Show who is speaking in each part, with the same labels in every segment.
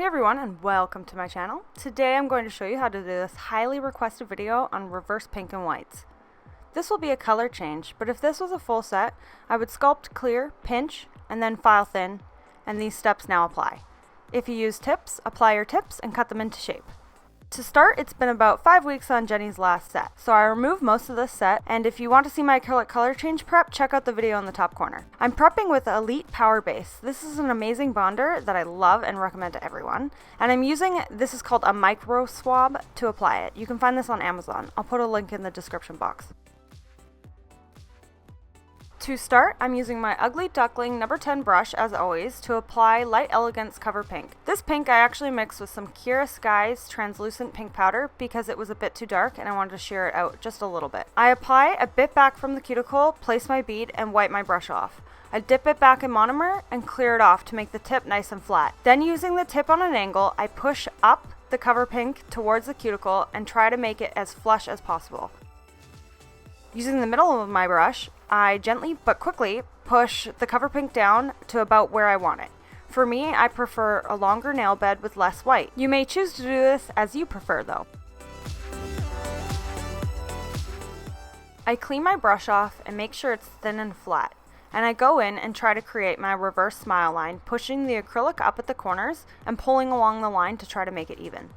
Speaker 1: Hey everyone, and welcome to my channel. Today I'm going to show you how to do this highly requested video on reverse pink and whites. This will be a color change, but if this was a full set, I would sculpt clear, pinch, and then file thin, and these steps now apply. If you use tips, apply your tips and cut them into shape. To start, it's been about 5 weeks on Jenny's last set, so I removed most of this set, and if you want to see my acrylic color change prep, check out the video in the top corner. I'm prepping with Elite Power Base. This is an amazing bonder that I love and recommend to everyone, and I'm using, this is called a MICROSWAB to apply it. You can find this on Amazon. I'll put a link in the description box. To start, I'm using my Ugly Duckling number 10 brush, as always, to apply Light Elegance Cover Pink. This pink I actually mixed with some KIARA Sky's translucent pink powder because it was a bit too dark and I wanted to sheer it out just a little bit. I apply a bit back from the cuticle, place my bead, and wipe my brush off. I dip it back in monomer and clear it off to make the tip nice and flat. Then using the tip on an angle, I push up the cover pink towards the cuticle and try to make it as flush as possible. Using the middle of my brush, I gently but quickly push the cover pink down to about where I want it. For me, I prefer a longer nail bed with less white. You may choose to do this as you prefer though. I clean my brush off and make sure it's thin and flat. And I go in and try to create my reverse smile line, pushing the acrylic up at the corners and pulling along the line to try to make it even.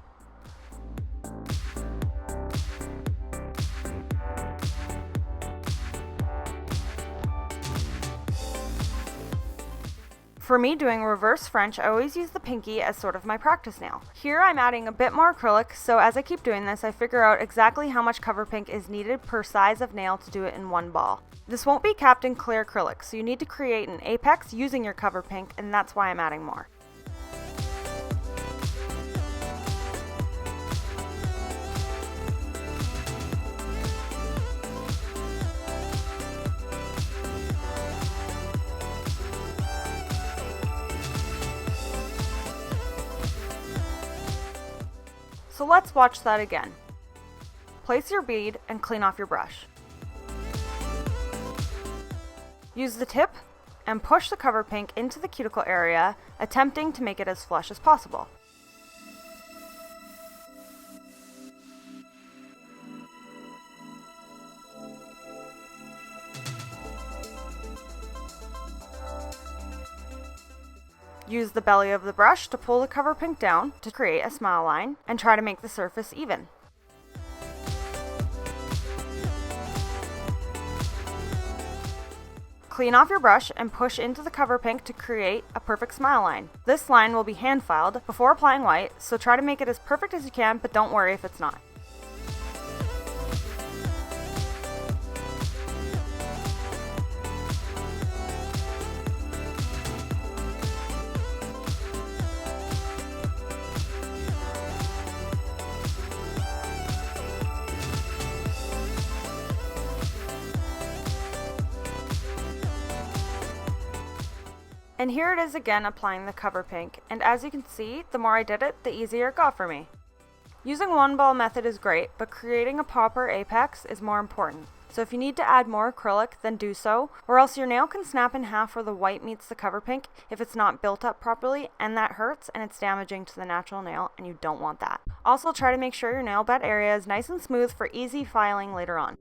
Speaker 1: For me, doing reverse French, I always use the pinky as sort of my practice nail. Here I'm adding a bit more acrylic, so as I keep doing this, I figure out exactly how much cover pink is needed per size of nail to do it in one ball. This won't be capped in clear acrylic, so you need to create an apex using your cover pink, and that's why I'm adding more. So let's watch that again. Place your bead and clean off your brush. Use the tip and push the cover pink into the cuticle area, attempting to make it as flush as possible. Use the belly of the brush to pull the cover pink down to create a smile line and try to make the surface even. Clean off your brush and push into the cover pink to create a perfect smile line. This line will be hand filed before applying white, so try to make it as perfect as you can, but don't worry if it's not. And here it is again applying the cover pink, and as you can see, the more I did it, the easier it got for me. Using one ball method is great, but creating a proper apex is more important. So if you need to add more acrylic, then do so, or else your nail can snap in half where the white meets the cover pink if it's not built up properly, and that hurts and it's damaging to the natural nail, and you don't want that. Also try to make sure your nail bed area is nice and smooth for easy filing later on.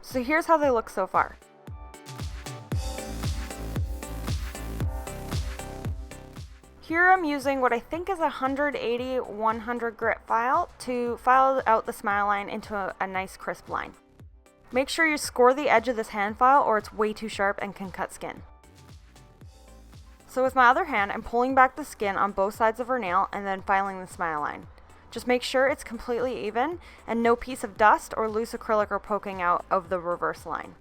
Speaker 1: So here's how they look so far. Here I'm using what I think is a 180-100 grit file to file out the smile line into a nice crisp line. Make sure you score the edge of this hand file or it's way too sharp and can cut skin. So with my other hand, I'm pulling back the skin on both sides of her nail and then filing the smile line. Just make sure it's completely even and no piece of dust or loose acrylic are poking out of the reverse line.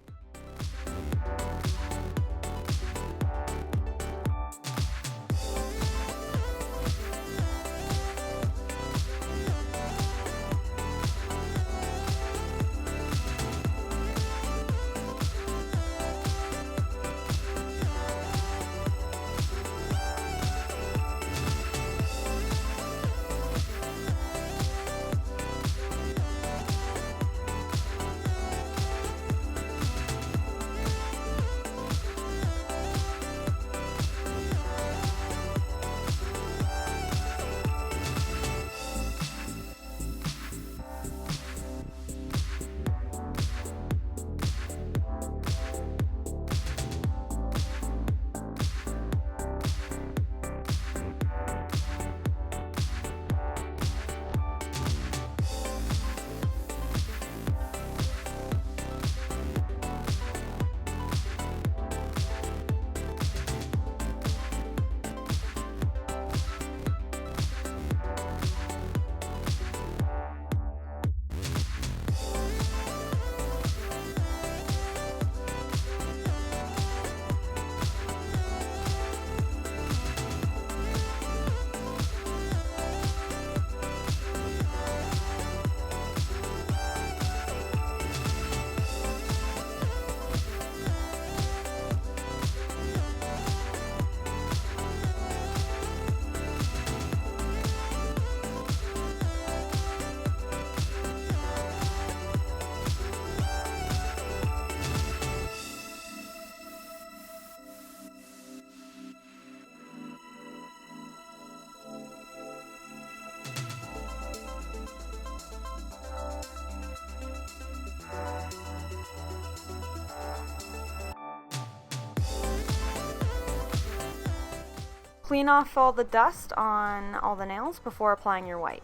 Speaker 1: Clean off all the dust on all the nails before applying your white.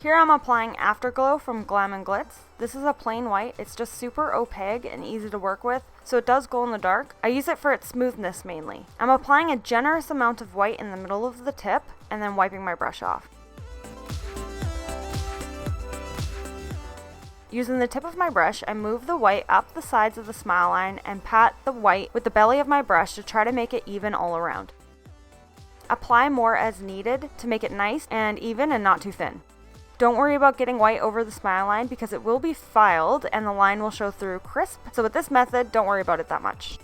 Speaker 1: Here I'm applying Afterglow from GLAM and GLITS. This is a plain white. It's just super opaque and easy to work with, so it does glow in the dark. I use it for its smoothness mainly. I'm applying a generous amount of white in the middle of the tip and then wiping my brush off. Using the tip of my brush, I move the white up the sides of the smile line and pat the white with the belly of my brush to try to make it even all around. Apply more as needed to make it nice and even and not too thin. Don't worry about getting white over the smile line because it will be filed and the line will show through crisp. So with this method, don't worry about it that much.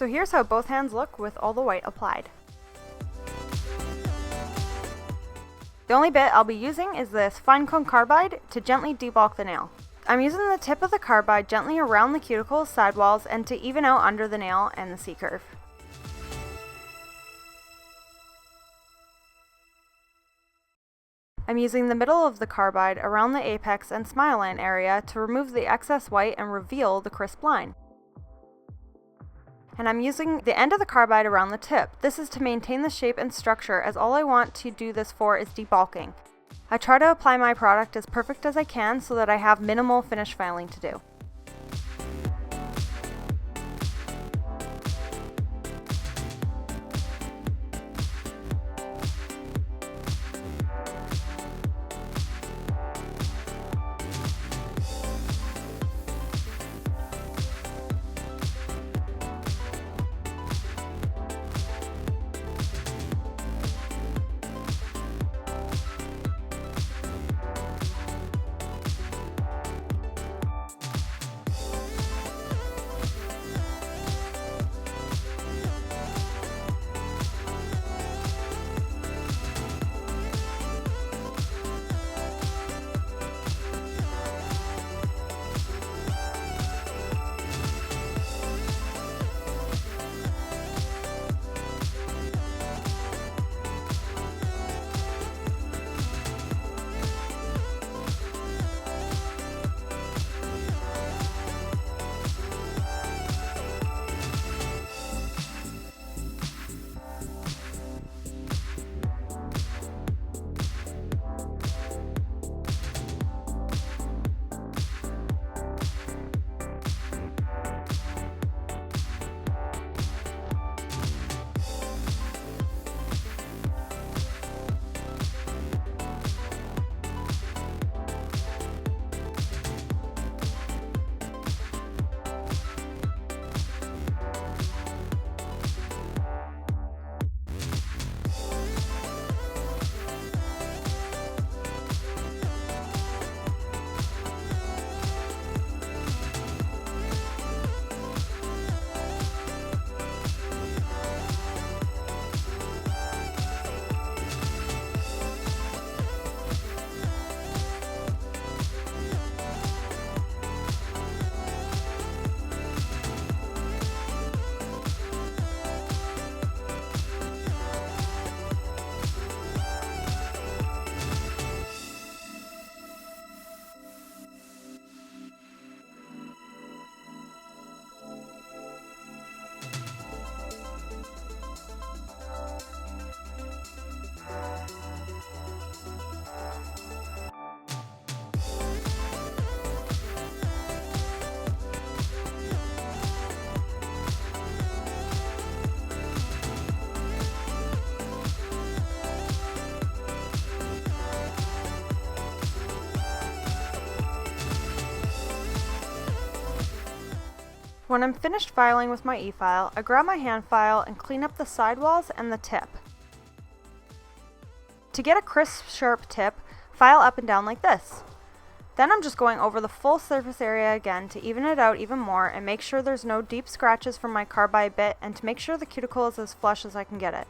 Speaker 1: So here's how both hands look with all the white applied. The only bit I'll be using is this fine cone carbide to gently debulk the nail. I'm using the tip of the carbide gently around the cuticle sidewalls and to even out under the nail and the C-curve. I'm using the middle of the carbide around the apex and smile line area to remove the excess white and reveal the crisp line. And I'm using the end of the carbide around the tip. This is to maintain the shape and structure, as all I want to do this for is debulking. I try to apply my product as perfect as I can so that I have minimal finish filing to do. When I'm finished filing with my e-file, I grab my hand file and clean up the sidewalls and the tip. To get a crisp, sharp tip, file up and down like this. Then I'm just going over the full surface area again to even it out even more and make sure there's no deep scratches from my carbide bit, and to make sure the cuticle is as flush as I can get it.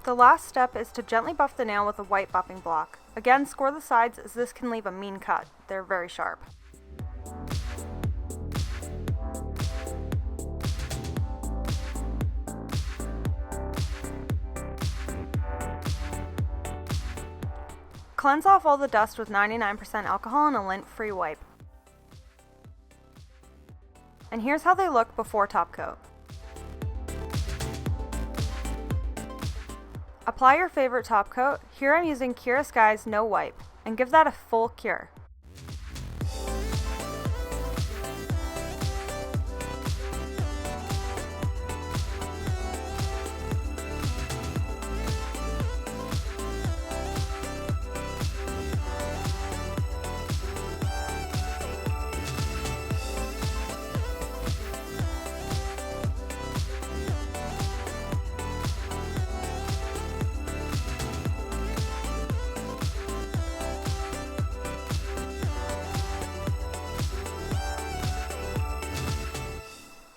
Speaker 1: The last step is to gently buff the nail with a white buffing block. Again, score the sides as this can leave a mean cut. They're very sharp. Cleanse off all the dust with 99% alcohol and a lint-free wipe. And here's how they look before top coat. Apply your favorite top coat. Here I'm using KIARA Sky's No Wipe, and give that a full cure.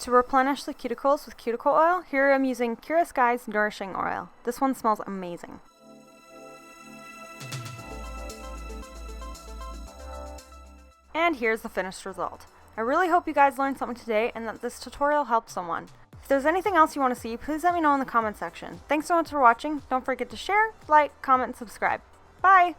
Speaker 1: To replenish the cuticles with cuticle oil, here I'm using KIARA Sky's Nourishing Oil. This one smells amazing. And here's the finished result. I really hope you guys learned something today and that this tutorial helped someone. If there's anything else you want to see, please let me know in the comment section. Thanks so much for watching. Don't forget to share, like, comment, and subscribe. Bye!